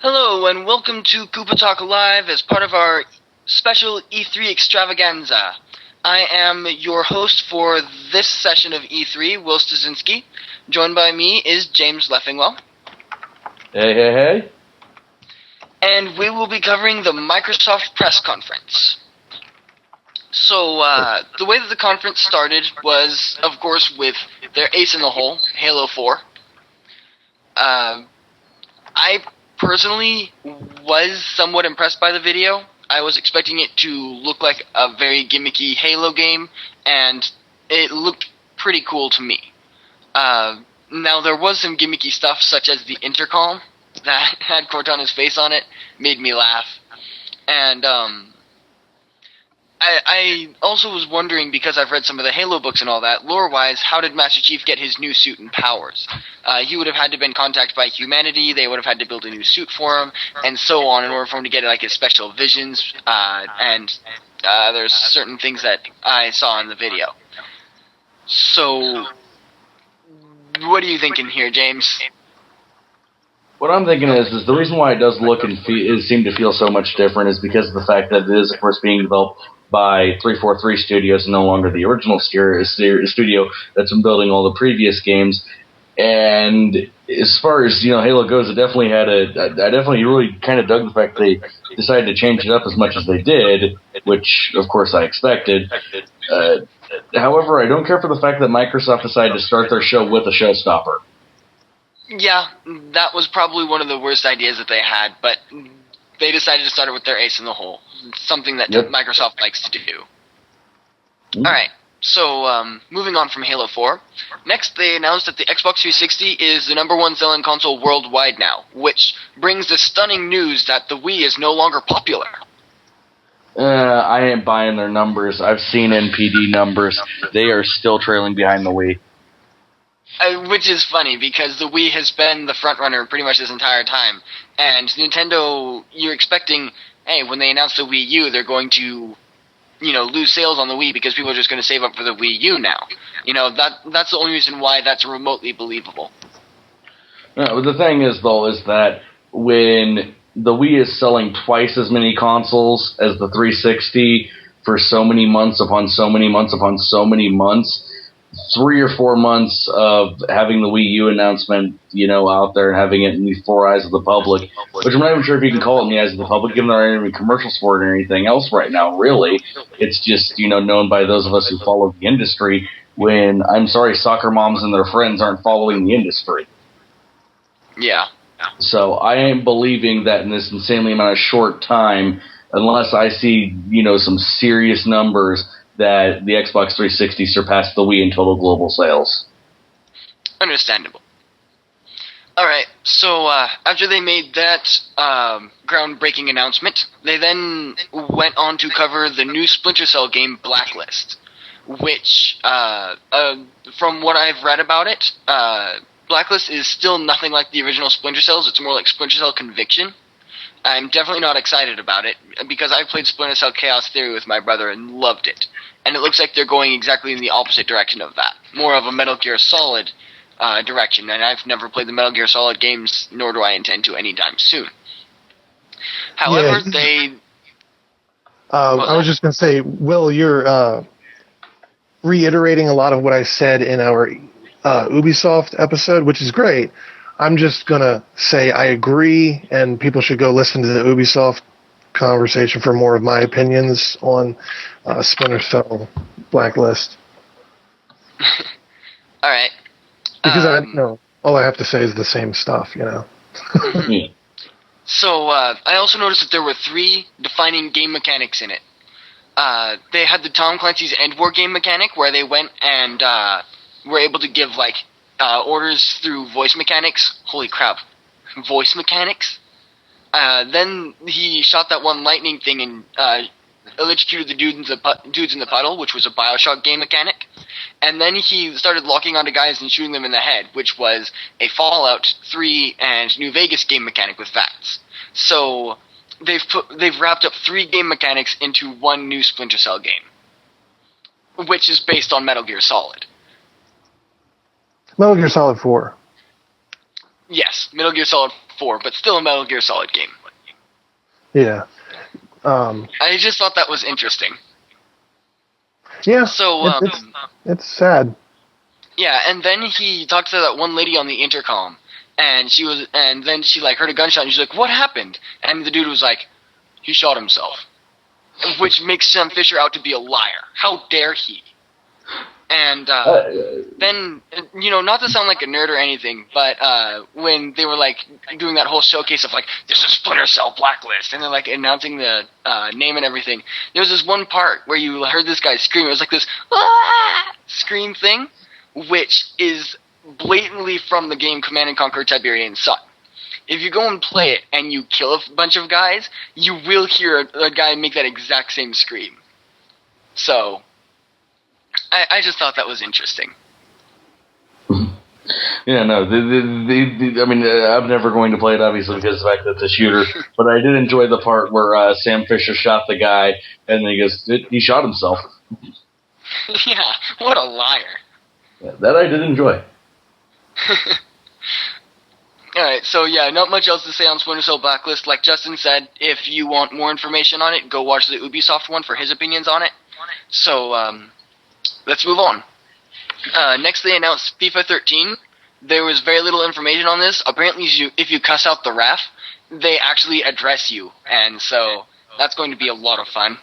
Hello and welcome to KoopaTalkLive as part of our special E3 extravaganza. I am your host for this session of E3, Will Stasinski. Joined by me is James Leffingwell. Hey. And we will be covering the Microsoft press conference. So, the way that the conference started was, of course, with their ace in the hole, Halo 4. I personally was somewhat impressed by the video. I was expecting it to look like a very gimmicky Halo game, and it looked pretty cool to me. Now, there was some gimmicky stuff, such as the intercom that had Cortana's face on it, made me laugh. And, I also was wondering, because I've read some of the Halo books and all that, lore-wise, how did Master Chief get his new suit and powers? He would have had to have been contacted by humanity, they would have had to build a new suit for him, and so on, in order for him to get, like, his special visions, and there's certain things that I saw in the video. So, what are you thinking here, James? What I'm thinking is the reason why it does look and seem to feel so much different is because of the fact that it is, of course, being developed by 343 Studios and no longer the original studio that's been building all the previous games. And as far as, Halo goes, I definitely really kind of dug the fact they decided to change it up as much as they did, which, of course, I expected. However, I don't care for the fact that Microsoft decided to start their show with a showstopper. Yeah, that was probably one of the worst ideas that they had, but they decided to start it with their ace in the hole. Something that Microsoft likes to do. Alright, so moving on from Halo 4. Next, they announced that the Xbox 360 is the #1 selling console worldwide now, which brings the stunning news that the Wii is no longer popular. I ain't buying their numbers. I've seen NPD numbers. They are still trailing behind the Wii. Which is funny, because the Wii has been the frontrunner pretty much this entire time. And Nintendo, you're expecting, hey, when they announce the Wii U, they're going to, lose sales on the Wii because people are just going to save up for the Wii U now. That's the only reason why that's remotely believable. No, the thing is, though, is that when the Wii is selling twice as many consoles as the 360 for so many months upon so many months upon so many months, 3 or 4 months of having the Wii U announcement, out there and having it in the four eyes of the public, which I'm not even sure if you can call it in the eyes of the public, given there aren't even commercials for it or anything else right now, really. It's just, known by those of us who follow the industry when, I'm sorry, soccer moms and their friends aren't following the industry. Yeah. So I am believing that in this insanely amount of short time, unless I see, some serious numbers, that the Xbox 360 surpassed the Wii in total global sales. Understandable. Alright, so after they made that groundbreaking announcement, they then went on to cover the new Splinter Cell game Blacklist, which, from what I've read about it, Blacklist is still nothing like the original Splinter Cells. It's more like Splinter Cell Conviction. I'm definitely not excited about it, because I played Splinter Cell Chaos Theory with my brother and loved it. And it looks like they're going exactly in the opposite direction of that. More of a Metal Gear Solid direction, and I've never played the Metal Gear Solid games, nor do I intend to anytime soon. However, I was just going to say, Will, you're reiterating a lot of what I said in our Ubisoft episode, which is great. I'm just going to say I agree, and people should go listen to the Ubisoft conversation for more of my opinions on Splinter Cell Blacklist. All right. Because all I have to say is the same stuff, So, I also noticed that there were 3 defining game mechanics in it. They had the Tom Clancy's End War game mechanic, where they went and were able to give, orders through voice mechanics. Holy crap. Voice mechanics? Then he shot that one lightning thing and electrocuted the dudes in the puddle, which was a Bioshock game mechanic. And then he started locking onto guys and shooting them in the head, which was a Fallout 3 and New Vegas game mechanic with VATS. So they've wrapped up 3 game mechanics into one new Splinter Cell game, which is based on Metal Gear Solid. Metal Gear Solid 4. Yes, Metal Gear Solid 4, but still a Metal Gear Solid game. Yeah. I just thought that was interesting. Yeah. So, it's sad. yeah, and then he talked to that one lady on the intercom, and then she like heard a gunshot, and she's like, "What happened?" And the dude was like, "He shot himself," which makes Sam Fisher out to be a liar. How dare he? And then, not to sound like a nerd or anything, but when they were like doing that whole showcase of like, "This is Splinter Cell Blacklist," and they're like announcing the name and everything, there was this one part where you heard this guy scream. It was like this scream thing, which is blatantly from the game Command & Conquer Tiberian Sun. If you go and play it and you kill a bunch of guys, you will hear a guy make that exact same scream. So, I just thought that was interesting. Yeah, no, I mean, I'm never going to play it, obviously, because of the fact that it's a shooter, but I did enjoy the part where Sam Fisher shot the guy, and then he goes, he shot himself. Yeah, what a liar. Yeah, that I did enjoy. Alright, so yeah, not much else to say on Splinter Cell Blacklist. Like Justin said, if you want more information on it, go watch the Ubisoft one for his opinions on it. So, let's move on. Next they announced FIFA 13. There was very little information on this. Apparently if you cuss out the ref, they actually address you, and so that's going to be a lot of fun.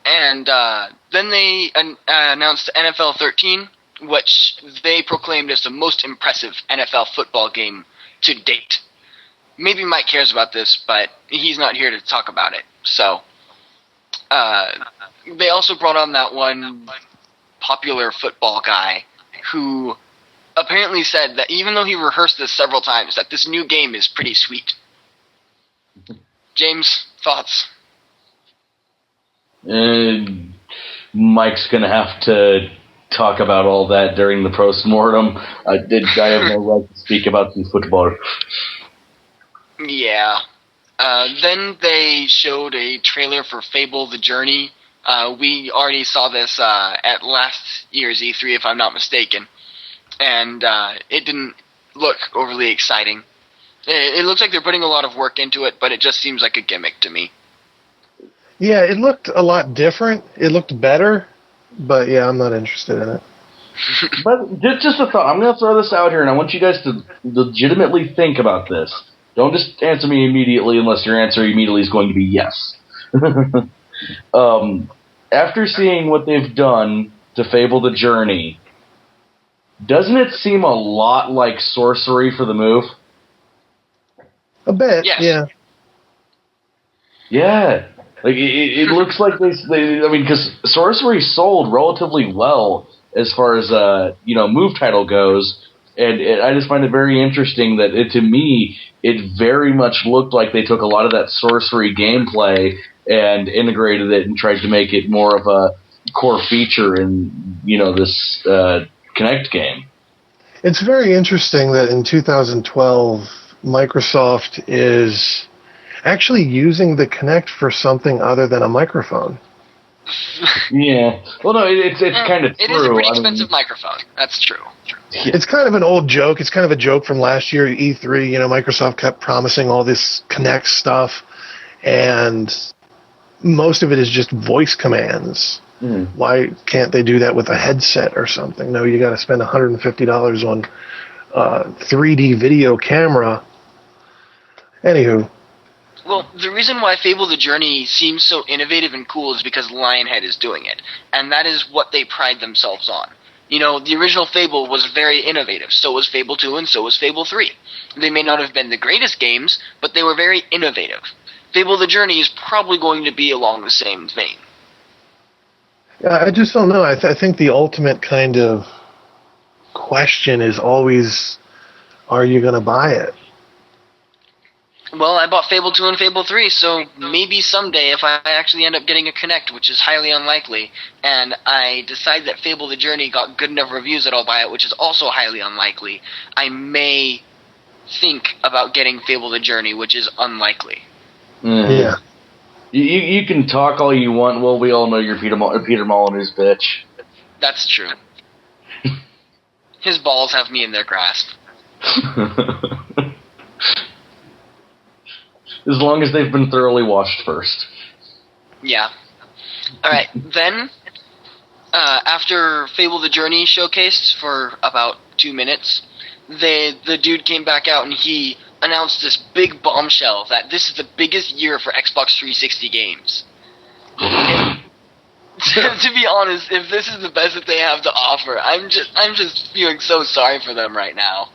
And then they announced NFL 13, which they proclaimed as the most impressive NFL football game to date. Maybe Mike cares about this, but he's not here to talk about it. So, they also brought on that one popular football guy who apparently said that even though he rehearsed this several times, that this new game is pretty sweet. James, thoughts? Mike's going to have to talk about all that during the post-mortem. I have no right to speak about the football. Yeah. Then they showed a trailer for Fable the Journey. We already saw this at last year's E3, if I'm not mistaken. And it didn't look overly exciting. It looks like they're putting a lot of work into it, but it just seems like a gimmick to me. Yeah, it looked a lot different. It looked better, but yeah, I'm not interested in it. But just a thought. I'm going to throw this out here, and I want you guys to legitimately think about this. Don't just answer me immediately unless your answer immediately is going to be yes. After seeing what they've done to Fable the Journey, doesn't it seem a lot like Sorcery for the Move? A bit, yes. Yeah. Yeah. Like, it looks like they I mean, because Sorcery sold relatively well as far as, Move title goes, and I just find it very interesting that, to me, it very much looked like they took a lot of that Sorcery gameplay and integrated it and tried to make it more of a core feature in, this Kinect game. It's very interesting that in 2012, Microsoft is actually using the Kinect for something other than a microphone. Yeah. Well, no, it's kind of true. It is a pretty expensive microphone. That's true. It's kind of an old joke. It's kind of a joke from last year, E3. Microsoft kept promising all this Kinect stuff, and most of it is just voice commands. Mm. Why can't they do that with a headset or something? No, you got to spend $150 on 3D video camera. Anywho. Well, the reason why Fable the Journey seems so innovative and cool is because Lionhead is doing it. And that is what they pride themselves on. The original Fable was very innovative. So was Fable 2 and so was Fable 3. They may not have been the greatest games, but they were very innovative. Fable the Journey is probably going to be along the same vein. I just don't know. I think the ultimate kind of question is always, are you going to buy it? Well, I bought Fable 2 and Fable 3, so maybe someday if I actually end up getting a Kinect, which is highly unlikely, and I decide that Fable the Journey got good enough reviews that I'll buy it, which is also highly unlikely, I may think about getting Fable the Journey, which is unlikely. Mm. Yeah. You can talk all you want. Well, we all know you're Peter Molyneux's bitch. That's true. His balls have me in their grasp. as long as they've been thoroughly washed first. Yeah. Alright, then, after Fable the Journey showcased for about 2 minutes, the dude came back out and he announced this big bombshell that this is the biggest year for Xbox 360 games. To be honest, if this is the best that they have to offer, I'm just feeling so sorry for them right now.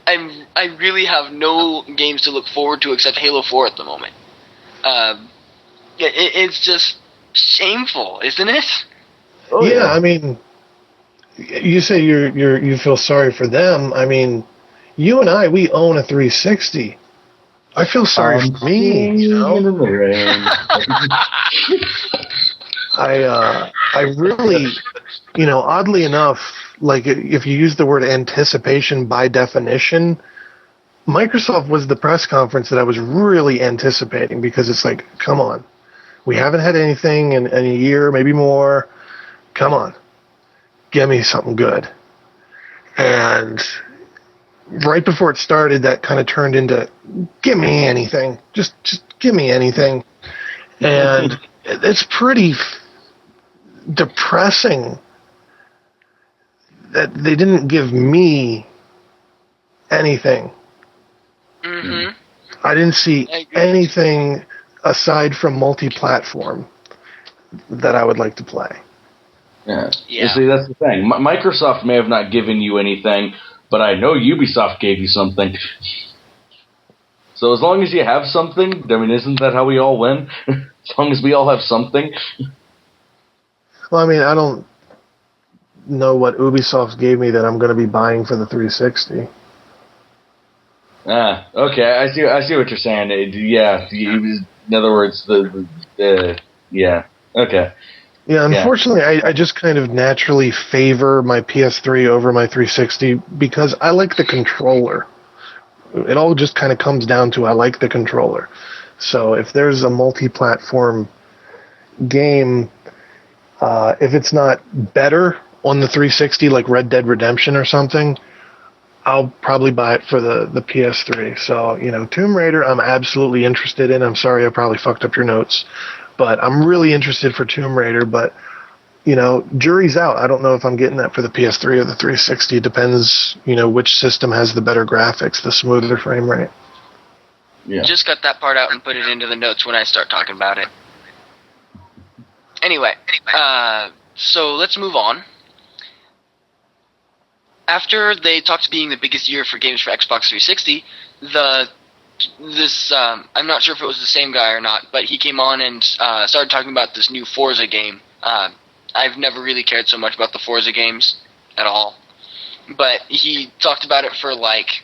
I really have no games to look forward to except Halo 4 at the moment. It's just shameful, isn't it? Oh, yeah, I mean, you say you feel sorry for them. I mean, you and I, we own a 360. I feel sorry for me, you know? I really, you know, oddly enough, like if you use the word anticipation by definition, Microsoft was the press conference that I was really anticipating because it's like, come on, we haven't had anything in a year, maybe more. Come on, give me something good. And right before it started, that kind of turned into, give me anything, just give me anything. And it's pretty depressing that they didn't give me anything. Mm-hmm. I didn't see anything aside from multi-platform that I would like to play. Yeah. You see, that's the thing. Microsoft may have not given you anything, but I know Ubisoft gave you something. So as long as you have something, I mean, isn't that how we all win? As long as we all have something. Well, I mean, I don't know what Ubisoft gave me that I'm going to be buying for the 360. Ah, okay. I see what you're saying. Yeah. In other words, yeah. Okay. Yeah, unfortunately, yeah. I just kind of naturally favor my PS3 over my 360 because I like the controller. It all just kind of comes down to I like the controller. So if there's a multi-platform game, if it's not better on the 360 like Red Dead Redemption or something, I'll probably buy it for the PS3. So, you know, Tomb Raider I'm absolutely interested in. I'm sorry I probably fucked up your notes. But I'm really interested for Tomb Raider, but, you know, jury's out. I don't know if I'm getting that for the PS3 or the 360. It depends, you know, which system has the better graphics, the smoother frame rate. Yeah. Just cut that part out and put it into the notes when I start talking about it. Anyway, so let's move on. After they talked being the biggest year for games for Xbox 360, I'm not sure if it was the same guy or not, but he came on and started talking about this new Forza game. I've never really cared so much about the Forza games at all, but he talked about it for like,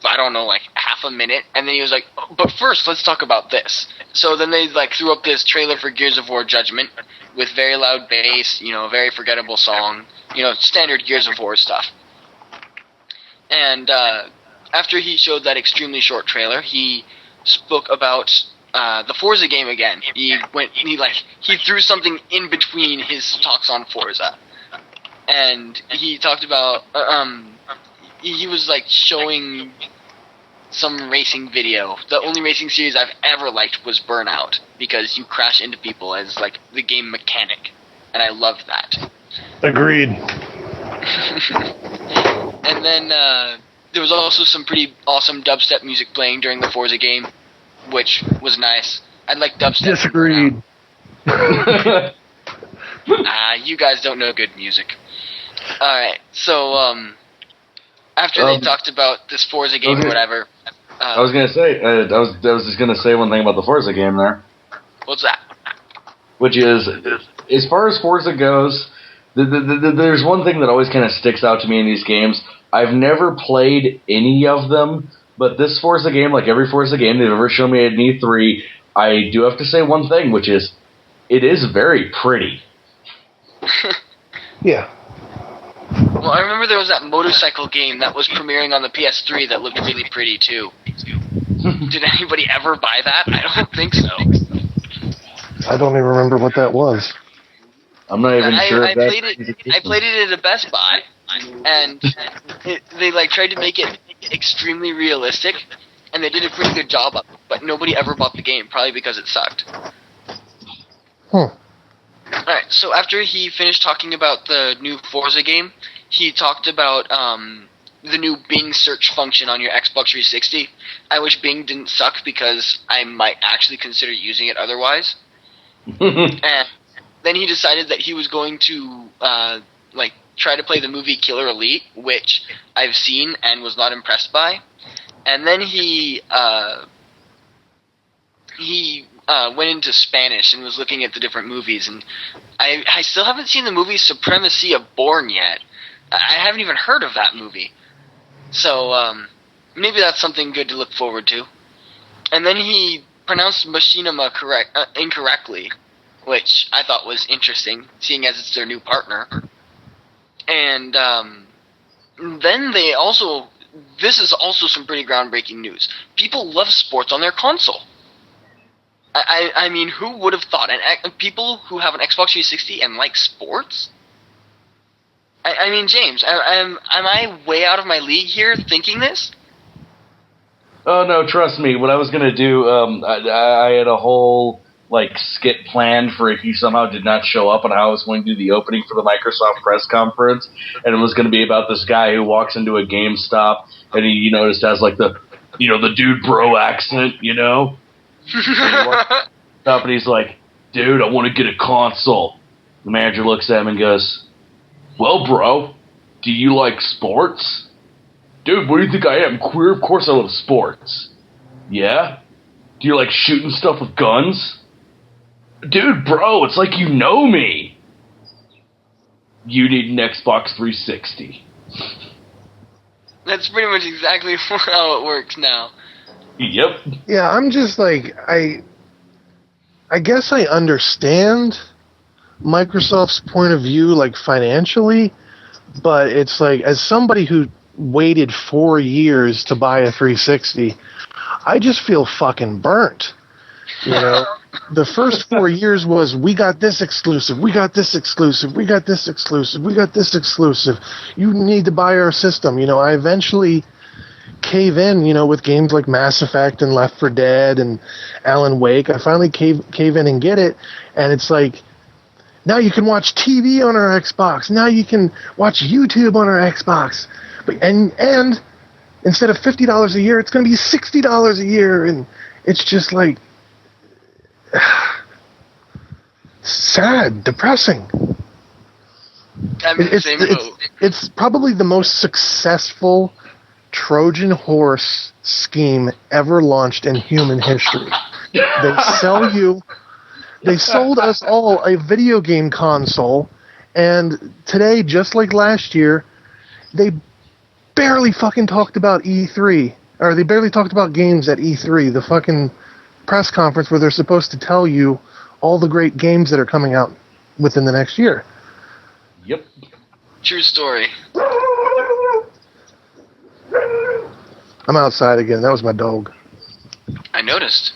I don't know, like half a minute, and then he was like, but first let's talk about this. So then they like threw up this trailer for Gears of War Judgment with very loud bass, you know, a very forgettable song, you know, standard Gears of War stuff. And after he showed that extremely short trailer, he spoke about the Forza game again. He threw something in between his talks on Forza, and he talked about he was like showing some racing video. The only racing series I've ever liked was Burnout because you crash into people as like the game mechanic, and I loved that. Agreed. And then there was also some pretty awesome dubstep music playing during the Forza game, which was nice. I like dubstep. Disagreed. You guys don't know good music. Alright, so after they talked about this Forza game or whatever... I was gonna say, I was just gonna say one thing about the Forza game there. What's that? Which is, as far as Forza goes, there's one thing that always kind of sticks out to me in these games. I've never played any of them, but this Forza game, like every Forza game they've ever shown me at an E3, I do have to say one thing, which is, it is very pretty. Yeah. Well, I remember there was that motorcycle game that was premiering on the PS3 that looked really pretty, too. Did anybody ever buy that? I don't think so. I don't even remember what that was. I'm not even sure I played it at a Best Buy, and they like tried to make it extremely realistic, and they did a pretty good job of it. but nobody ever bought the game, probably because it sucked. Alright, so after he finished talking about the new Forza game, he talked about the new Bing search function on your Xbox 360. I wish Bing didn't suck because I might actually consider using it otherwise. And then he decided that he was going to try to play the movie Killer Elite, which I've seen and was not impressed by. And then he went into Spanish and was looking at the different movies, and I still haven't seen the movie Supremacy of Bourne yet. I haven't even heard of that movie. So maybe that's something good to look forward to. And then he pronounced Machinima incorrectly, which I thought was interesting, seeing as it's their new partner. And then they also... This is also some pretty groundbreaking news. People love sports on their console. I mean, who would have thought? And people who have an Xbox 360 and like sports? I mean, James, am I way out of my league here thinking this? Oh, no, trust me. What I was going to do, I had a whole skit planned for if he somehow did not show up, and I was going to do the opening for the Microsoft press conference, and it was going to be about this guy who walks into a GameStop, and he, just has the dude bro accent, And he walks up, and he's like, dude, I want to get a console. The manager looks at him and goes, well, bro, do you like sports? Dude, what do you think I am, queer? Of course I love sports. Yeah? Do you like shooting stuff with guns? Dude, bro, it's like you know me. You need an Xbox 360. That's pretty much exactly how it works now. Yep. Yeah, I'm just I guess I understand Microsoft's point of view, financially, but it's as somebody who waited 4 years to buy a 360, I just feel fucking burnt. The first 4 years was, we got this exclusive, we got this exclusive, we got this exclusive, we got this exclusive. You need to buy our system. I eventually cave in, with games like Mass Effect and Left 4 Dead and Alan Wake. I finally cave in and get it, and it's now you can watch TV on our Xbox. Now you can watch YouTube on our Xbox. And instead of $50 a year, it's going to be $60 a year, and it's just sad, depressing. I'm in the same boat. It's probably the most successful Trojan horse scheme ever launched in human history. They sold us all a video game console, and today, just like last year, they barely fucking talked about E3, or they barely talked about games at E3, the fucking press conference where they're supposed to tell you all the great games that are coming out within the next year. Yep. True story. I'm outside again. That was my dog. I noticed.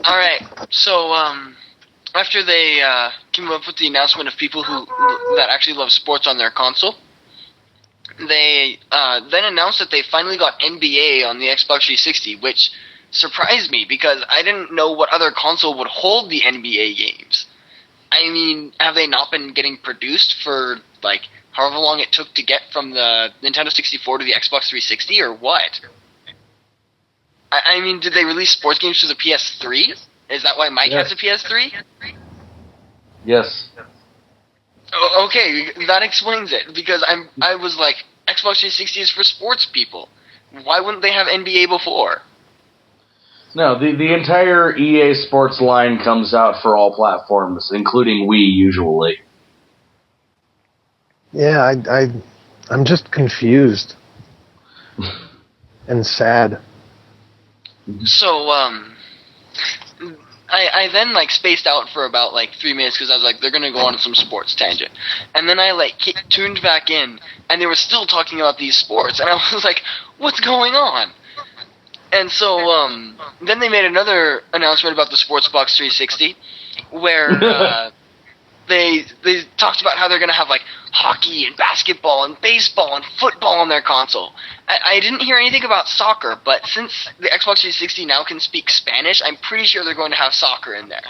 Alright, so after they came up with the announcement of people that actually love sports on their console, they then announced that they finally got NBA on the Xbox 360, which surprised me because I didn't know what other console would hold the NBA games. I mean, have they not been getting produced for, however long it took to get from the Nintendo 64 to the Xbox 360, or what? I mean, did they release sports games for the PS3? Is that why Mike has a PS3? Yes. Oh, okay, that explains it. Because I was like, Xbox 360 is for sports people. Why wouldn't they have NBA before? No, the entire EA Sports line comes out for all platforms, including Wii, usually. Yeah, I'm just confused and sad. So, I then, spaced out for about, 3 minutes because I was like, they're going to go on some sports tangent. And then I, tuned back in, and they were still talking about these sports. And I was like, what's going on? And so, then they made another announcement about the Sports Box 360, where they talked about how they're going to have like hockey and basketball and baseball and football on their console. I didn't hear anything about soccer, but since the Xbox 360 now can speak Spanish, I'm pretty sure they're going to have soccer in there.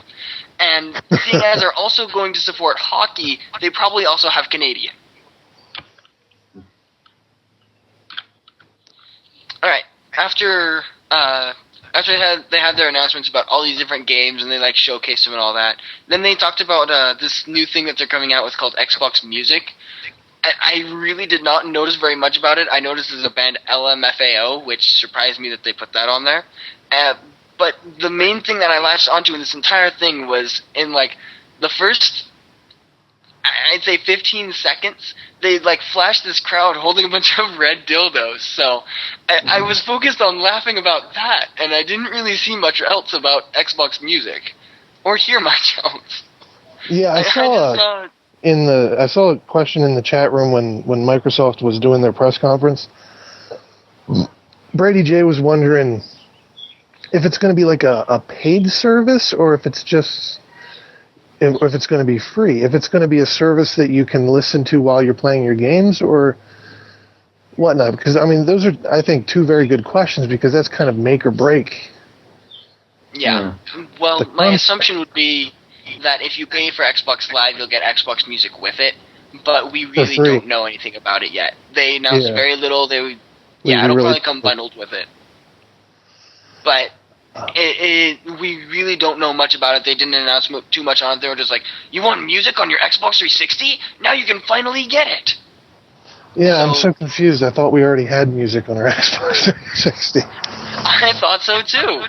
And seeing as they're also going to support hockey, they probably also have Canadian. Alright, after they had their announcements about all these different games and they like showcased them and all that, then they talked about this new thing that they're coming out with called Xbox Music. I really did not notice very much about it. I noticed there's a band LMFAO, which surprised me that they put that on there. But the main thing that I latched onto in this entire thing was in like the first, I'd say 15 seconds, they like flashed this crowd holding a bunch of red dildos. So I was focused on laughing about that, and I didn't really see much else about Xbox Music or hear much else. Yeah, I saw a question in the chat room when Microsoft was doing their press conference. Brady J was wondering if it's going to be like a paid service or if it's just, or if it's going to be free. If it's going to be a service that you can listen to while you're playing your games or whatnot. Because, I mean, those are, I think, two very good questions because that's kind of make or break. Yeah. Well, my assumption would be that if you pay for Xbox Live, you'll get Xbox Music with it. But we really don't know anything about it yet. They announced very little. It'll probably come bundled with it. But we really don't know much about it. They didn't announce too much on it. They were just like, you want music on your Xbox 360? Now you can finally get it. Yeah, I'm so confused. I thought we already had music on our Xbox 360. I thought so too.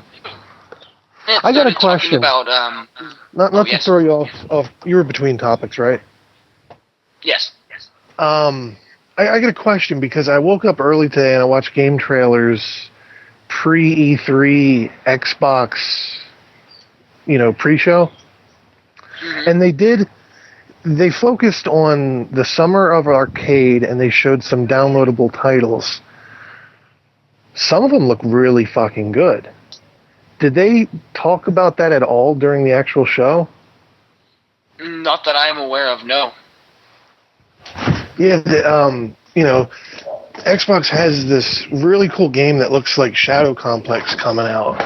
I got a question. About, not to throw you off. You were between topics, right? Yes. I got a question because I woke up early today and I watched game trailers pre-E3 Xbox, pre-show. Mm-hmm. And they focused on the summer of arcade and they showed some downloadable titles. Some of them look really fucking good. Did they talk about that at all during the actual show? Not that I am aware of, no. Yeah, Xbox has this really cool game that looks like Shadow Complex coming out,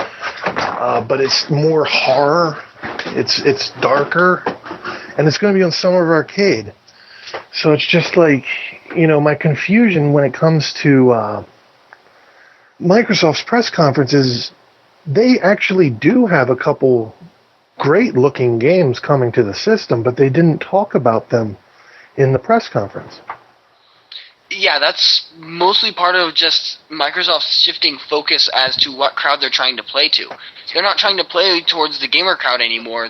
but it's more horror. It's darker, and it's going to be on Summer of Arcade. So it's just like, my confusion when it comes to Microsoft's press conferences. They actually do have a couple great-looking games coming to the system, but they didn't talk about them in the press conference. Yeah, that's mostly part of just Microsoft's shifting focus as to what crowd they're trying to play to. They're not trying to play towards the gamer crowd anymore.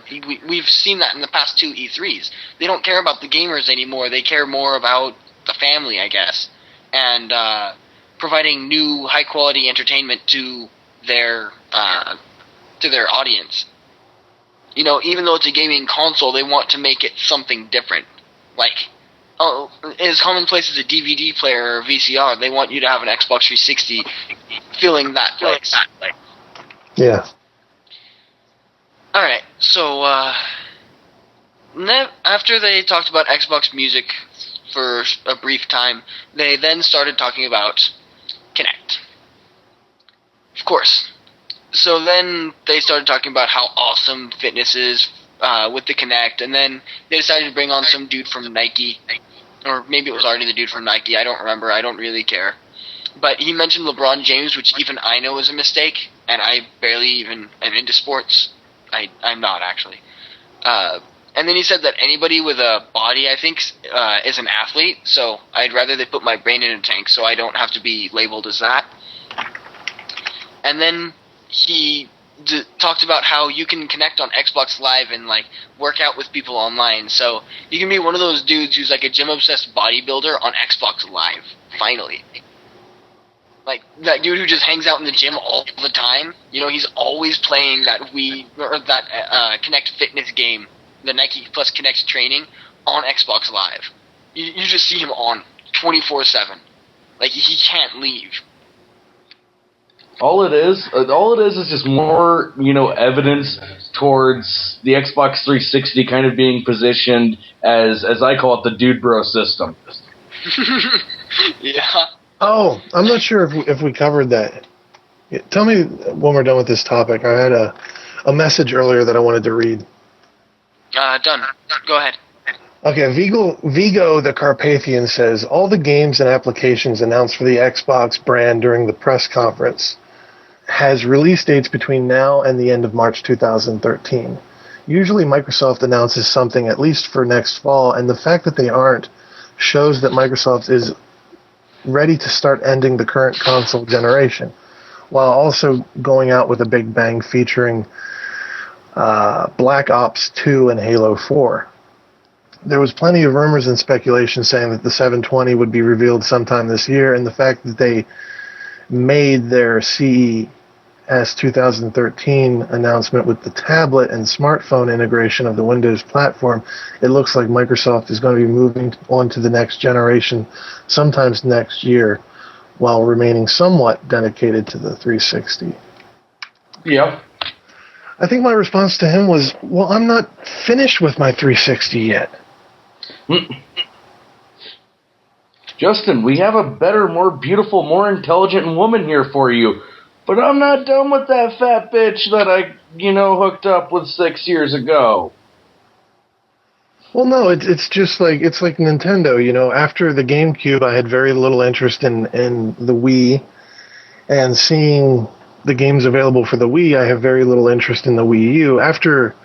We've seen that in the past two E3s. They don't care about the gamers anymore. They care more about the family, I guess, and providing new, high-quality entertainment to their audience. Even though it's a gaming console, they want to make it something different. Like, as commonplace as a DVD player or VCR, they want you to have an Xbox 360 filling that place. Yeah. Alright, so, after they talked about Xbox Music for a brief time, they then started talking about Kinect. Of course. So then they started talking about how awesome fitness is with the Kinect, and then they decided to bring on some dude from Nike, or maybe it was already the dude from Nike, I don't remember, I don't really care. But he mentioned LeBron James, which even I know is a mistake, and I barely even am into sports. I'm not, actually. And then he said that anybody with a body, I think, is an athlete, so I'd rather they put my brain in a tank so I don't have to be labeled as that. And then he talked about how you can connect on Xbox Live and work out with people online. So you can be one of those dudes who's like a gym-obsessed bodybuilder on Xbox Live. Finally. Like that dude who just hangs out in the gym all the time. He's always playing that Kinect fitness game, the Nike Plus Kinect training, on Xbox Live. You just see him on 24/7. Like he can't leave. All it is just more, evidence towards the Xbox 360 kind of being positioned as I call it, the dude bro system. Yeah. Oh, I'm not sure if we covered that. Tell me when we're done with this topic. I had a message earlier that I wanted to read. Done. Go ahead. Okay, Vigo the Carpathian says, all the games and applications announced for the Xbox brand during the press conference has release dates between now and the end of March 2013. Usually Microsoft announces something at least for next fall, and the fact that they aren't shows that Microsoft is ready to start ending the current console generation, while also going out with a big bang featuring Black Ops 2 and Halo 4. There was plenty of rumors and speculation saying that the 720 would be revealed sometime this year, and the fact that they made their CES 2013 announcement with the tablet and smartphone integration of the Windows platform, it looks like Microsoft is going to be moving on to the next generation sometimes next year, while remaining somewhat dedicated to the 360. Yep. I think my response to him was, well, I'm not finished with my 360 yet. Justin, we have a better, more beautiful, more intelligent woman here for you, but I'm not done with that fat bitch that I, hooked up with 6 years ago. Well, no, it's just like Nintendo. After the GameCube, I had very little interest in the Wii, and seeing the games available for the Wii, I have very little interest in the Wii U. After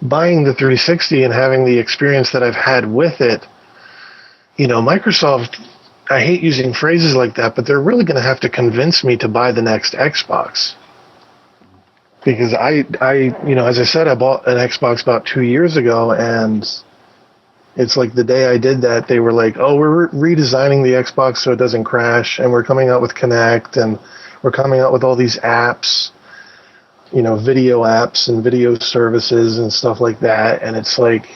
buying the 360 and having the experience that I've had with it, Microsoft, I hate using phrases like that, but they're really going to have to convince me to buy the next Xbox. Because I as I said, I bought an Xbox about 2 years ago, and it's like the day I did that, they were like, oh, we're redesigning the Xbox so it doesn't crash, and we're coming out with Kinect, and we're coming out with all these apps, video apps and video services and stuff like that. And it's like,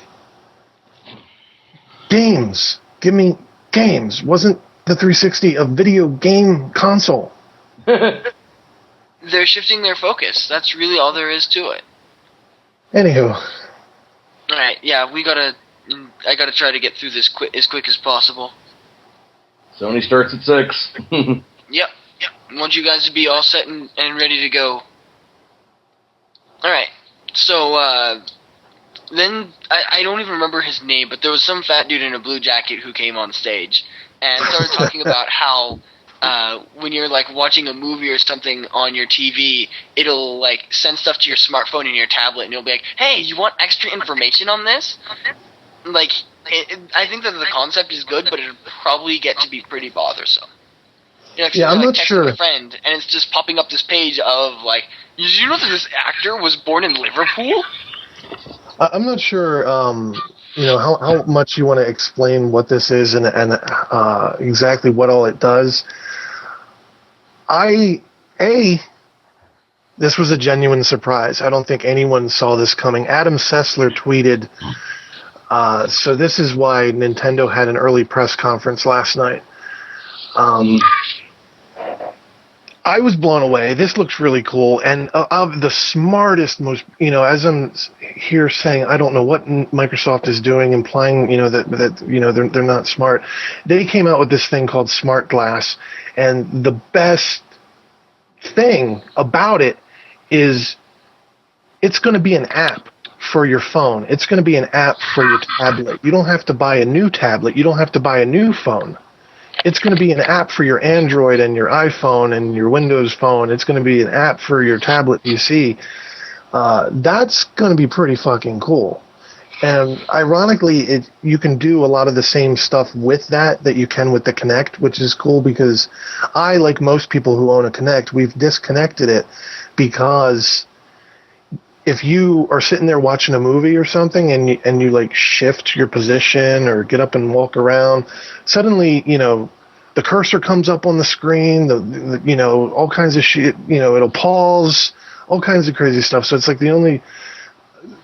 games. Give me games. Wasn't the 360 a video game console? They're shifting their focus. That's really all there is to it. Anywho. Alright, yeah, I gotta try to get through this as quick as possible. Sony starts at 6. Yep. I want you guys to be all set and ready to go. Alright, so, then, I don't even remember his name, but there was some fat dude in a blue jacket who came on stage and started talking about how, when you're, watching a movie or something on your TV, it'll, send stuff to your smartphone and your tablet, and it'll be like, hey, you want extra information on this? I think that the concept is good, but it'll probably get to be pretty bothersome. I'm not sure. A friend, and it's just popping up this page of, did you know that this actor was born in Liverpool? I'm not sure, how much you want to explain what this is and exactly what all it does. This was a genuine surprise. I don't think anyone saw this coming. Adam Sessler tweeted, so this is why Nintendo had an early press conference last night. I was blown away. This looks really cool, and of the smartest, most, as I'm here saying, I don't know what Microsoft is doing, implying, that they're not smart. They came out with this thing called Smart Glass, and the best thing about it is it's going to be an app for your phone. It's going to be an app for your tablet. You don't have to buy a new tablet. You don't have to buy a new phone. It's going to be an app for your Android and your iPhone and your Windows phone. It's going to be an app for your tablet PC. That's going to be pretty fucking cool. And ironically, you can do a lot of the same stuff with that you can with the Kinect, which is cool because I, like most people who own a Kinect, we've disconnected it because if you are sitting there watching a movie or something and you shift your position or get up and walk around, suddenly, the cursor comes up on the screen, all kinds of shit, it'll pause, all kinds of crazy stuff. So it's the only,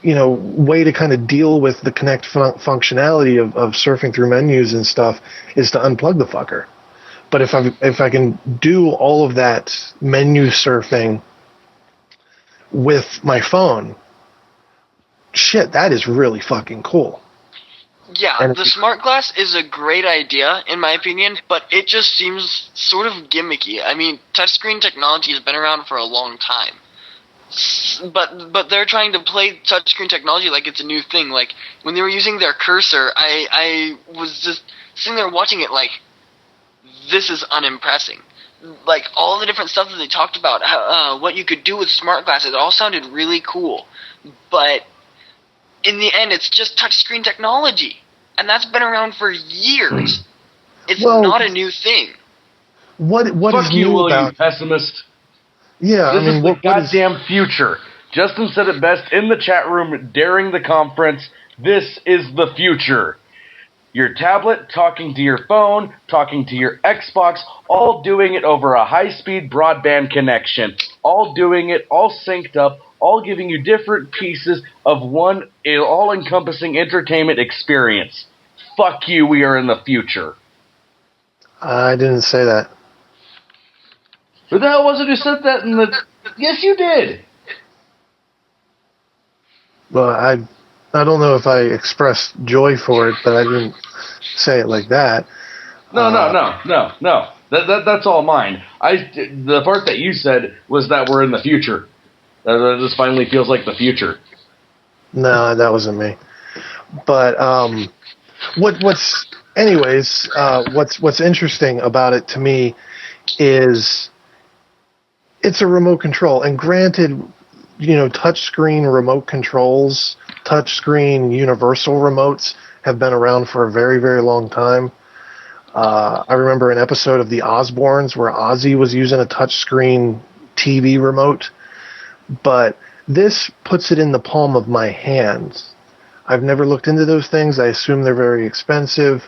way to kind of deal with the Kinect functionality of surfing through menus and stuff is to unplug the fucker. But if I can do all of that menu surfing with my phone, shit, that is really fucking cool. Yeah, And the smart glass is a great idea, in my opinion, but it just seems sort of gimmicky. I mean, touchscreen technology has been around for a long time. But they're trying to play touchscreen technology like it's a new thing. Like, when they were using their cursor, I was just sitting there watching it like, this is unimpressing. Like, all the different stuff that they talked about, what you could do with smart glasses, it all sounded really cool. But in the end, it's just touchscreen technology. And that's been around for years. It's not a new thing. What Fuck is you, new will about... you pessimist. Yeah, This I mean, is the goddamn future. Justin said it best in the chat room during the conference. This is the future. Your tablet, talking to your phone, talking to your Xbox, all doing it over a high-speed broadband connection. All doing it, all synced up, all giving you different pieces of one all-encompassing entertainment experience. Fuck you, we are in the future. I didn't say that. Who the hell was it who said that in the... Yes, you did! Well, I don't know if I expressed joy for it, but I didn't say it like that. No. That's all mine. The part that you said was that we're in the future. This finally feels like the future. No, that wasn't me. But what's interesting about it to me is it's a remote control. And granted, touchscreen remote controls, touchscreen universal remotes have been around for a very, very long time. I remember an episode of The Osbournes where Ozzy was using a touchscreen TV remote, but this puts it in the palm of my hand. I've never looked into those things. I assume they're very expensive.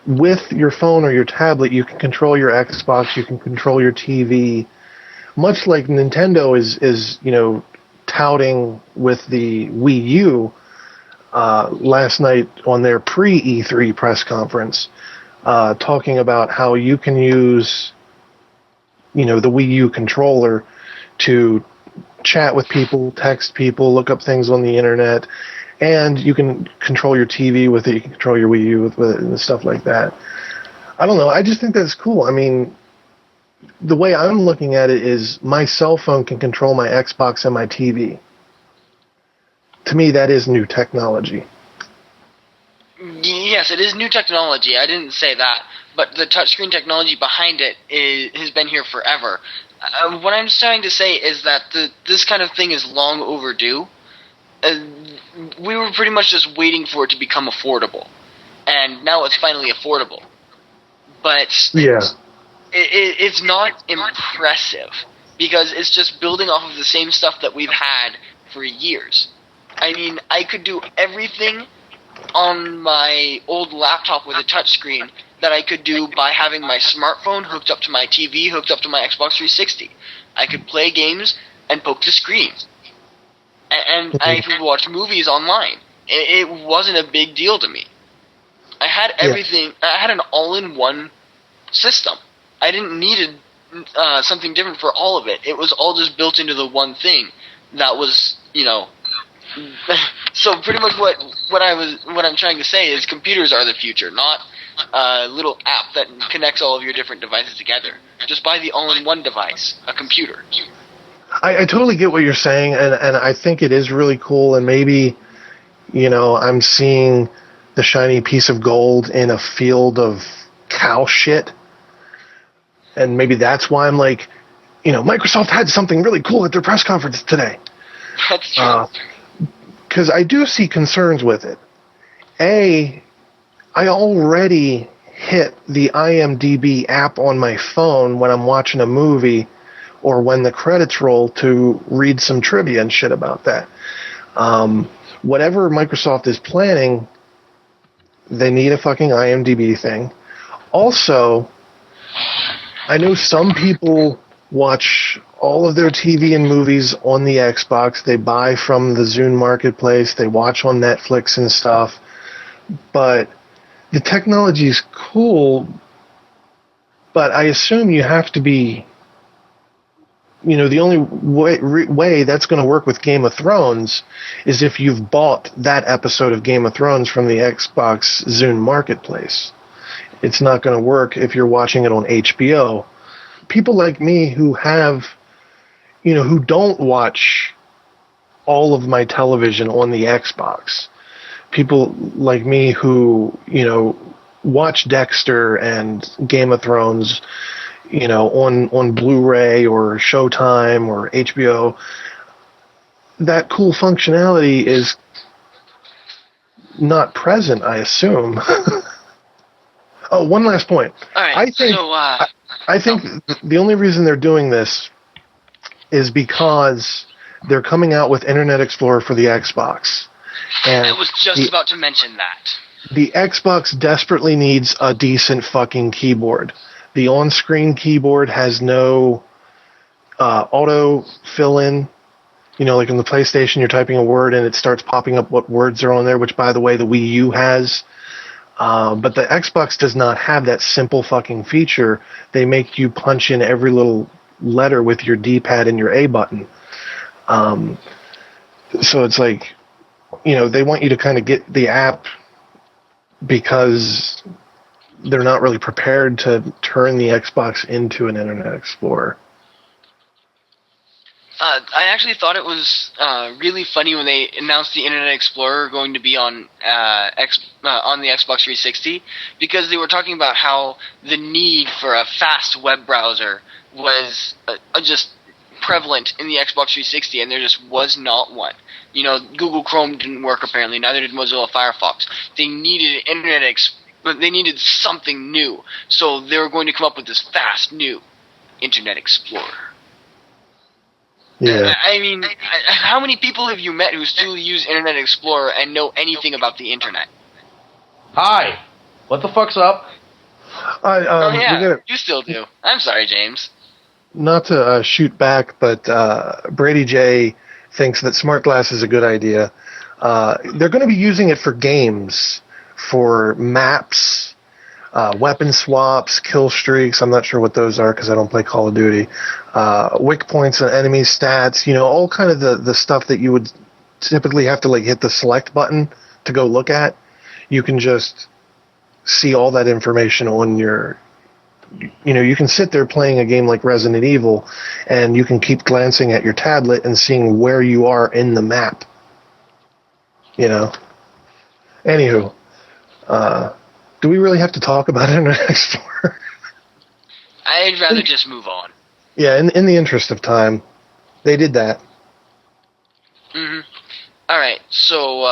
With your phone or your tablet, you can control your Xbox, you can control your TV, much like Nintendo is touting with the Wii U last night on their pre-E3 press conference, talking about how you can use, the Wii U controller to chat with people, text people, look up things on the internet, and you can control your TV with it, you can control your Wii U with it, and stuff like that. I don't know, I just think that's cool. I mean, the way I'm looking at it is my cell phone can control my Xbox and my TV. To me, that is new technology. Yes, it is new technology. I didn't say that. But the touchscreen technology behind it has been here forever. What I'm trying to say is that this kind of thing is long overdue. We were pretty much just waiting for it to become affordable. And now it's finally affordable. But yeah, it's not impressive. Because it's just building off of the same stuff that we've had for years. I mean, I could do everything on my old laptop with a touchscreen that I could do by having my smartphone hooked up to my TV, hooked up to my Xbox 360. I could play games and poke the screen. And I could watch movies online. It wasn't a big deal to me. I had everything. I had an all-in-one system. I didn't need something different for all of it. It was all just built into the one thing that was, So pretty much what I'm trying to say is computers are the future, not a little app that connects all of your different devices together. Just buy the all-in-one device, a computer. I totally get what you're saying, and I think it is really cool, and maybe, I'm seeing the shiny piece of gold in a field of cow shit, and maybe that's why I'm like, Microsoft had something really cool at their press conference today. That's true. Because I do see concerns with it. I already hit the IMDb app on my phone when I'm watching a movie or when the credits roll to read some trivia and shit about that. Whatever Microsoft is planning, they need a fucking IMDb thing. Also, I know some people watch all of their TV and movies on the Xbox. They buy from the Zune Marketplace. They watch on Netflix and stuff. But the technology is cool, But I assume you have to be, the only way that's going to work with Game of Thrones is if you've bought that episode of Game of Thrones from the Xbox Zune Marketplace. It's not going to work if you're watching it on HBO. People like me who have, who don't watch all of my television on the Xbox. People like me who, watch Dexter and Game of Thrones, on Blu-ray or Showtime or HBO. That cool functionality is not present, I assume. Oh, one last point. All right, I think the only reason they're doing this is because they're coming out with Internet Explorer for the Xbox. And I was just about to mention that. The Xbox desperately needs a decent fucking keyboard. The on-screen keyboard has no auto fill-in. Like in the PlayStation, you're typing a word and it starts popping up what words are on there, which, by the way, the Wii U has. But the Xbox does not have that simple fucking feature. They make you punch in every little letter with your D-pad and your A button. So it's like, they want you to kind of get the app because they're not really prepared to turn the Xbox into an Internet Explorer. I actually thought it was really funny when they announced the Internet Explorer going to be on the Xbox 360, because they were talking about how the need for a fast web browser was just prevalent in the Xbox 360, and there just was not one. Google Chrome didn't work apparently, neither did Mozilla Firefox. They needed they needed something new, so they were going to come up with this fast new Internet Explorer. Yeah. I mean, how many people have you met who still use Internet Explorer and know anything about the internet? Hi! What the fuck's up? You still do. I'm sorry, James. Not to shoot back, but Brady J thinks that Smart Glass is a good idea. They're going to be using it for games, for maps, weapon swaps, kill streaks. I'm not sure what those are because I don't play Call of Duty. Wick points and enemy stats, all kind of the stuff that you would typically have to hit the select button to go look at. You can just see all that information on your... you can sit there playing a game like Resident Evil, and you can keep glancing at your tablet and seeing where you are in the map. Anywho, do we really have to talk about Internet Explorer? I'd rather just move on. Yeah, in the interest of time, they did that. Mm-hmm. Alright, so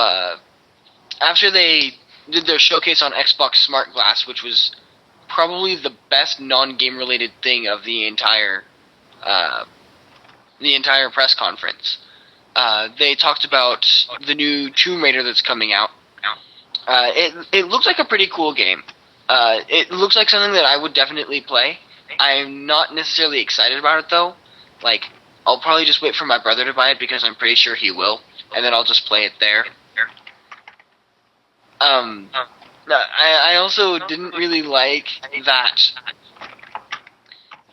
after they did their showcase on Xbox Smart Glass, which was probably the best non-game related thing of the entire press conference. They talked about the new Tomb Raider that's coming out. It looks like a pretty cool game. It looks like something that I would definitely play. I'm not necessarily excited about it though. I'll probably just wait for my brother to buy it because I'm pretty sure he will, and then I'll just play it there. I also didn't really like that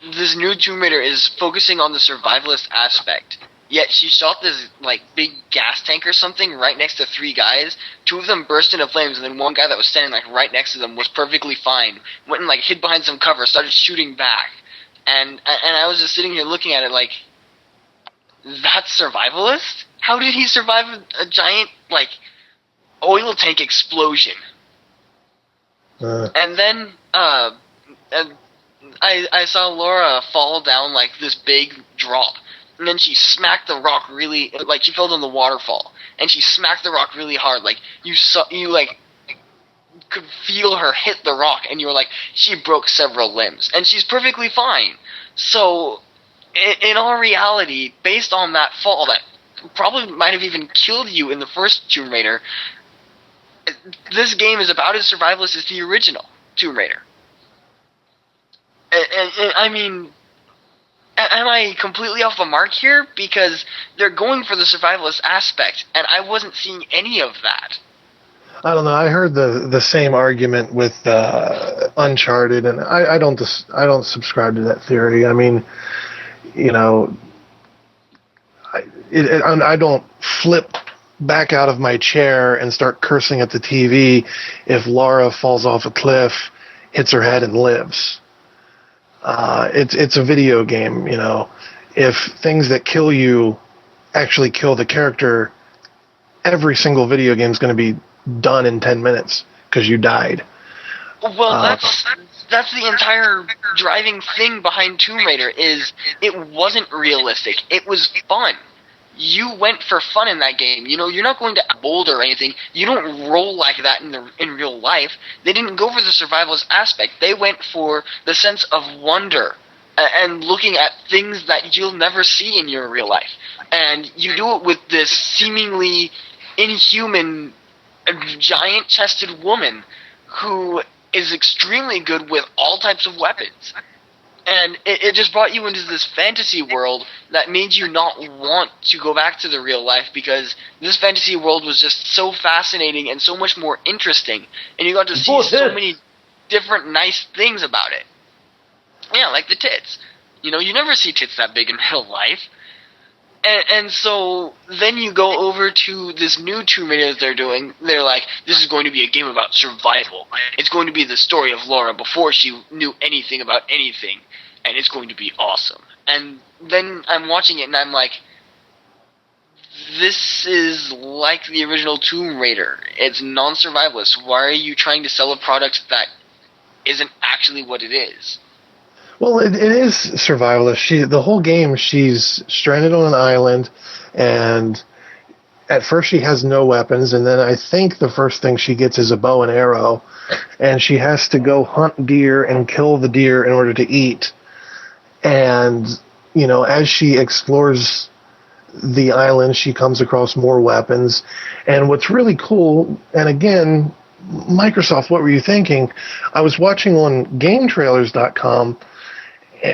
this new Tomb Raider is focusing on the survivalist aspect. Yet she shot this big gas tank or something right next to three guys. Two of them burst into flames, and then one guy that was standing right next to them was perfectly fine. Went and hid behind some cover, started shooting back, and I was just sitting here looking at it that's survivalist? How did he survive a giant oil tank explosion? And then I saw Laura fall down this big drop. And then she smacked the rock really, she fell down the waterfall, and she smacked the rock really hard. You could feel her hit the rock, and you were she broke several limbs, and she's perfectly fine. So, in all reality, based on that fall, that probably might have even killed you in the first Tomb Raider, this game is about as survivalist as the original Tomb Raider. And I mean... Am I completely off the mark here? Because they're going for the survivalist aspect, and I wasn't seeing any of that. I don't know. I heard the same argument with Uncharted, and I don't subscribe to that theory. I mean, you know, I don't flip back out of my chair and start cursing at the TV if Laura falls off a cliff, hits her head, and lives. It's a video game, you know. If things that kill you actually kill the character, every single video game is going to be done in 10 minutes because you died. Well, that's the entire driving thing behind Tomb Raider is it wasn't realistic. It was fun. You went for fun in that game. You know, you're not going to boulder or anything. You don't roll like that in real life. They didn't go for the survivalist aspect. They went for the sense of wonder and looking at things that you'll never see in your real life. And you do it with this seemingly inhuman, giant-chested woman who is extremely good with all types of weapons. And it just brought you into this fantasy world that made you not want to go back to the real life because this fantasy world was just so fascinating and so much more interesting. And you got to see so many different nice things about it. Yeah, like the tits. You know, you never see tits that big in real life. And so then you go over to this new Tomb Raider that they're doing. They're like, this is going to be a game about survival. It's going to be the story of Laura before she knew anything about anything. And it's going to be awesome. And then I'm watching it and I'm like, this is like the original Tomb Raider. It's non-survivalist. Why are you trying to sell a product that isn't actually what it is? Well, it is survivalist. The whole game, she's stranded on an island, and at first she has no weapons, and then I think the first thing she gets is a bow and arrow, and she has to go hunt deer and kill the deer in order to eat. And, you know, as she explores the island, she comes across more weapons. And what's really cool, and again, Microsoft, what were you thinking? I was watching on GameTrailers.com,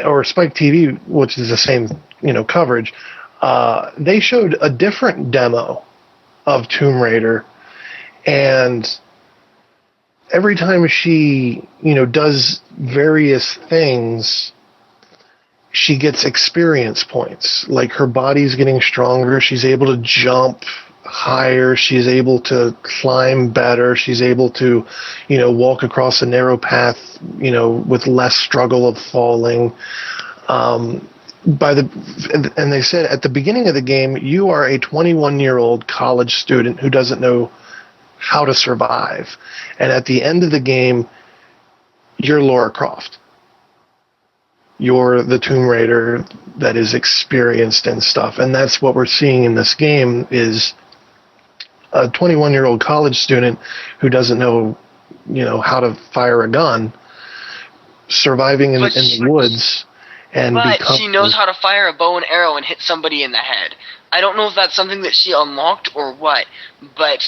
or Spike TV, which is the same, you know, coverage. They showed a different demo of Tomb Raider, and every time she, you know, does various things, she gets experience points. Like her body's getting stronger, she's able to jump higher, she's able to climb better, she's able to, you know, walk across a narrow path, you know, with less struggle of falling. And they said at the beginning of the game, you are a 21-year-old college student who doesn't know how to survive. And at the end of the game, you're Lara Croft. You're the Tomb Raider that is experienced and stuff. And that's what we're seeing in this game is a 21-year-old college student who doesn't know, you know, how to fire a gun, surviving in the woods. But she knows how to fire a bow and arrow and hit somebody in the head. I don't know if that's something that she unlocked or what, but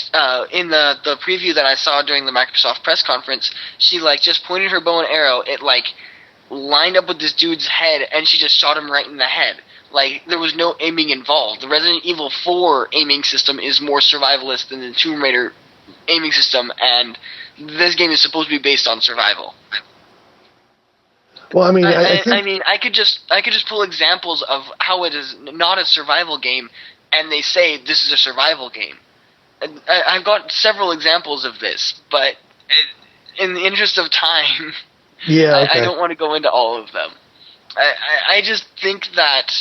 in the preview that I saw during the Microsoft press conference, she, like, just pointed her bow and arrow, it, like, lined up with this dude's head, and she just shot him right in the head. Like, there was no aiming involved. The Resident Evil 4 aiming system is more survivalist than the Tomb Raider aiming system, and this game is supposed to be based on survival. Well, I mean, I could just pull examples of how it is not a survival game, and they say this is a survival game. I've got several examples of this, but in the interest of time, yeah, okay. I don't want to go into all of them. I just think that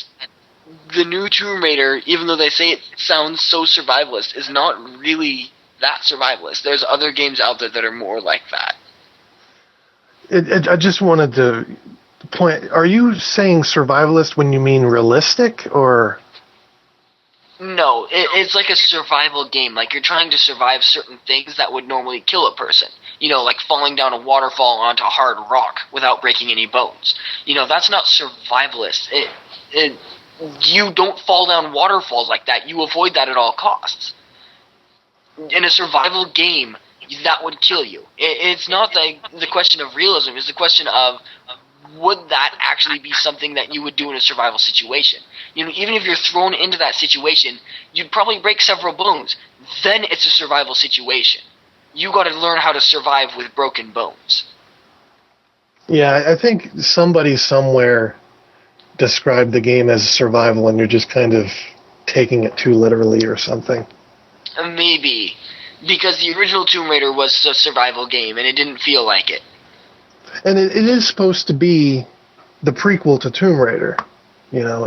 the new Tomb Raider, even though they say it sounds so survivalist, is not really that survivalist. There's other games out there that are more like that. I just wanted to point. Are you saying survivalist when you mean realistic, or? No, it's like a survival game. Like you're trying to survive certain things that would normally kill a person. You know, like falling down a waterfall onto hard rock without breaking any bones. You know, that's not survivalist. You don't fall down waterfalls like that. You avoid that at all costs. In a survival game, that would kill you. It's not the question of realism. It's the question of, would that actually be something that you would do in a survival situation? You know, even if you're thrown into that situation, you'd probably break several bones. Then it's a survival situation. you got to learn how to survive with broken bones. Yeah, I think somebody somewhere described the game as survival, and you're just kind of taking it too literally or something. Maybe. Because the original Tomb Raider was a survival game, and it didn't feel like it. And it is supposed to be the prequel to Tomb Raider. You know,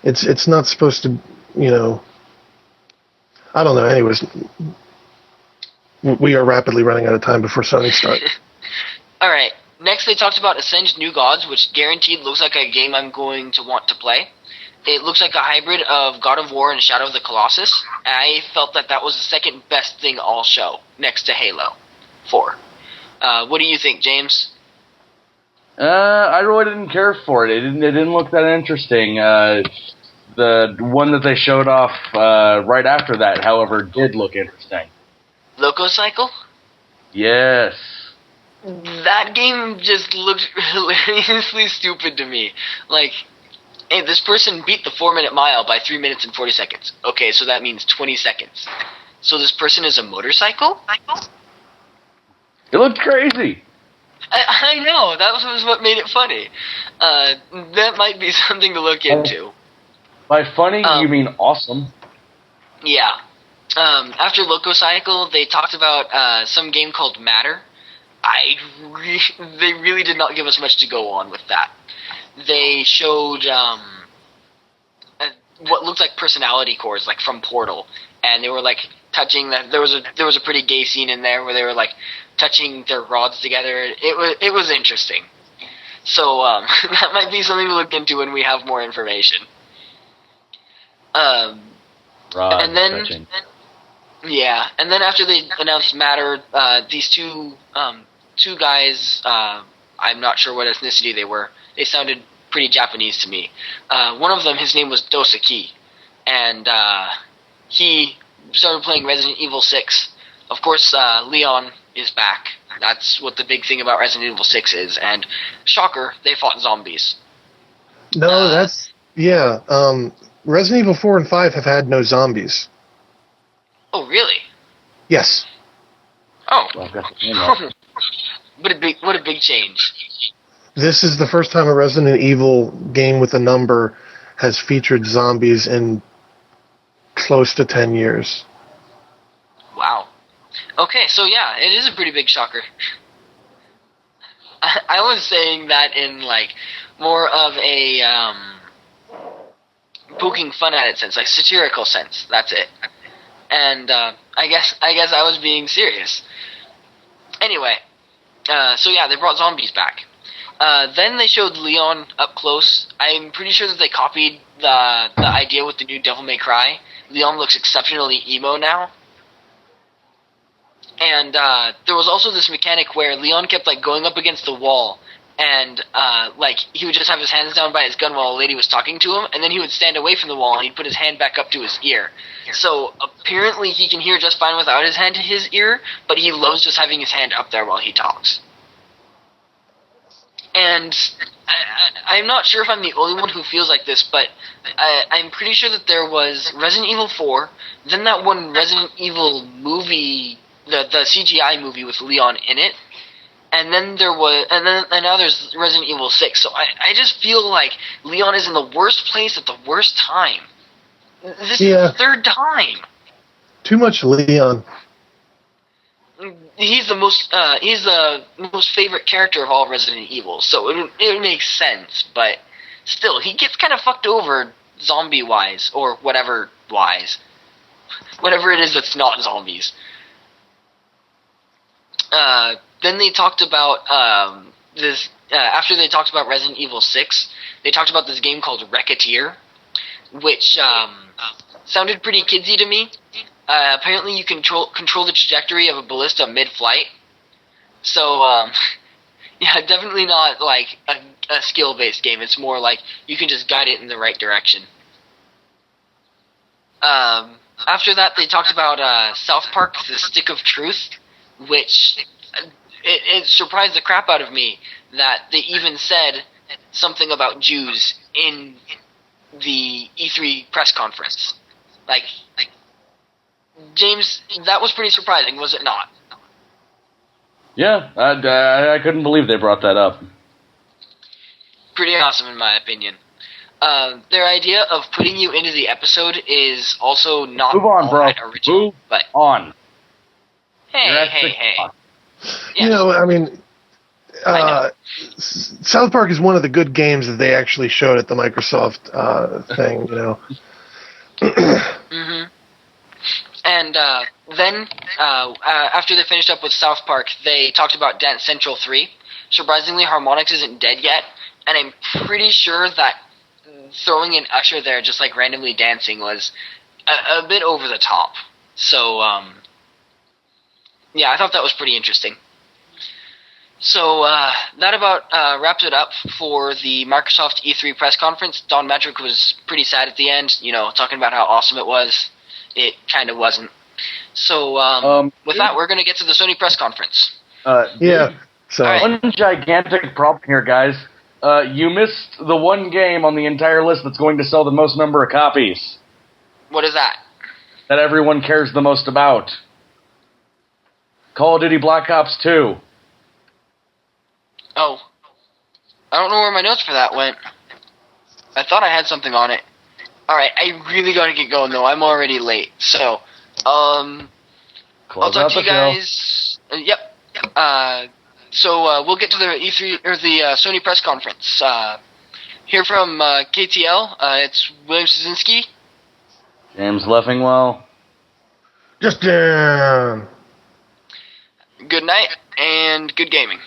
it's not supposed to, you know... I don't know. Anyways, we are rapidly running out of time before Sony starts. Alright, next they talked about Ascend New Gods, which guaranteed looks like a game I'm going to want to play. It looks like a hybrid of God of War and Shadow of the Colossus. I felt that was the second best thing all show, next to Halo 4. What do you think, James? I really didn't care for it. It didn't look that interesting. The one that they showed off right after that, however, did look interesting. Loco Cycle? Yes. That game just looked hilariously stupid to me. Like, hey, this person beat the 4-minute mile by 3 minutes and 40 seconds. Okay, so that means 20 seconds. So this person is a motorcycle? It looked crazy. I know, that was what made it funny. That might be something to look into. By funny, you mean awesome. Yeah. After Loco Cycle, they talked about some game called Matter. They really did not give us much to go on with that. They showed what looked like personality cores, like from Portal, and they were like touching that. There was a pretty gay scene in there where they were like touching their rods together. It was interesting. So that might be something to look into when we have more information. And then after they announced Matter, these two guys, I'm not sure what ethnicity they were. They sounded pretty Japanese to me. One of them, his name was Dosaki, and he started playing Resident Evil 6. Of course, Leon is back. That's what the big thing about Resident Evil 6 is, and shocker, they fought zombies. No, that's... Yeah, Resident Evil 4 and 5 have had no zombies. Oh, really? Yes. Oh. What a big change. This is the first time a Resident Evil game with a number has featured zombies in close to 10 years. Wow. Okay, so yeah, it is a pretty big shocker. I was saying that in like more of a poking fun at it sense, like satirical sense. That's it. And I guess I was being serious. Anyway, so yeah, they brought zombies back. Then they showed Leon up close. I'm pretty sure that they copied the idea with the new Devil May Cry. Leon looks exceptionally emo now. And there was also this mechanic where Leon kept like going up against the wall, and like he would just have his hands down by his gun while a lady was talking to him, and then he would stand away from the wall and he'd put his hand back up to his ear. So apparently he can hear just fine without his hand to his ear, but he loves just having his hand up there while he talks. And I'm not sure if I'm the only one who feels like this, but I'm pretty sure that there was Resident Evil 4, then that one Resident Evil movie, the CGI movie with Leon in it, and then now there's Resident Evil 6. So I just feel like Leon is in the worst place at the worst time. This is the third time. Too much Leon. He's the most favorite character of all Resident Evil, so it makes sense. But still, he gets kind of fucked over zombie wise or whatever it is that's not zombies. Then they talked about this. After they talked about Resident Evil 6, they talked about this game called Racketeer, which sounded pretty kidsy to me. Apparently you control the trajectory of a ballista mid-flight. So, yeah, definitely not like a skill-based game. It's more like you can just guide it in the right direction. After that, they talked about South Park, The Stick of Truth, which it surprised the crap out of me that they even said something about Jews in the E3 press conference. Like James, that was pretty surprising, was it not? Yeah, I couldn't believe they brought that up. Pretty awesome, in my opinion. Their idea of putting you into the episode is also not Move on, all bro. that original. Move but on. hey. On. You know, I mean, South Park is one of the good games that they actually showed at the Microsoft thing. You know. Mm-hmm. And then, after they finished up with South Park, they talked about Dance Central 3. Surprisingly, Harmonix isn't dead yet, and I'm pretty sure that throwing an Usher there just like randomly dancing was a bit over the top. So, yeah, I thought that was pretty interesting. So, that about wraps it up for the Microsoft E3 press conference. Don Metric was pretty sad at the end, you know, talking about how awesome it was. It kind of wasn't. So, with that, we're going to get to the Sony press conference. Yeah. So All right. One gigantic problem here, guys. You missed the one game on the entire list that's going to sell the most number of copies. What is that? That everyone cares the most about. Call of Duty Black Ops 2. Oh. I don't know where my notes for that went. I thought I had something on it. Alright, I really gotta get going though. I'm already late. So, I'll talk to you guys. Yep. So we'll get to the E3 or the Sony press conference. Here from KTL, it's William Szynski. James Leffingwell. just. Good night and good gaming.